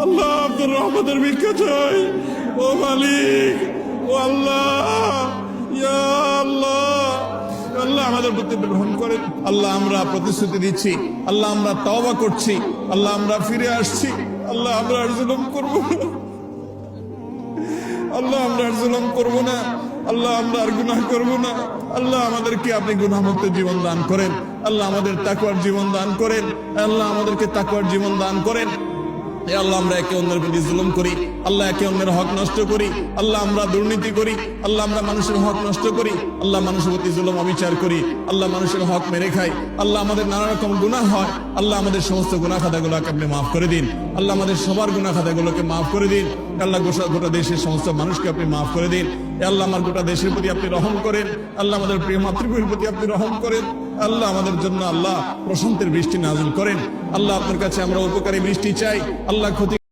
আল্লাহ আপনার রহমতের ভিক্ষা চাই। ও মালিক, ও আল্লাহ, ইয়া আল্লাহ, আল্লাহ আমাদের প্রতি গ্রহণ করেন। আল্লাহ আমরা প্রতিশ্রুতি দিচ্ছি, আল্লাহ আমরা তওবা করছি, আল্লাহ আমরা ফিরে আসছি, আল্লাহ আমরা আর জুলুম করবো না, আল্লাহ আমরা আর জুলুম করবো না, আল্লাহ আমরা আর গুনাহ করবো না। আল্লাহ আমাদেরকে আপনি গুনাহমুক্ত জীবন দান করেন, আল্লাহ আমাদের তাকওয়ার জীবন দান করেন, আল্লাহ আমাদেরকে তাকওয়ার জীবন দান করেন। এ আল্লাহ আমরা একে অন্যের প্রতি জুলুম করি, আল্লাহ একে অন্যের হক নষ্ট করি, আল্লাহ আমরা দুর্নীতি করি, আল্লাহ আমরা মানুষের হক নষ্ট করি, আল্লাহ মানুষের প্রতি জুলুম অবিচার করি, আল্লাহ মানুষের হক মেরে খাই, আল্লাহ আমাদের নানা রকম গুনাহ হয়। আল্লাহ আমাদের সমস্ত গুনাহ খাতাগুলোকে আপনি মাফ করে দিন, আল্লাহ আমাদের সবার গুনাহ খাতাগুলোকে মাফ করে দিন। আল্লাহ গোটা দেশের সমস্ত মানুষকে আপনি মাফ করে দিন। আল্লাহ আমার গোটা দেশের প্রতি আপনি রহম করেন, আল্লাহ আমাদের প্রিয় মাতৃভূমির প্রতি আপনি রহম করেন। আল্লাহ আমাদের জন্য আল্লাহ প্রশান্তের বৃষ্টি নাযিল করেন। আল্লাহ আপনার কাছে আমরা উপকারী বৃষ্টি চাই, আল্লাহ ক্ষতি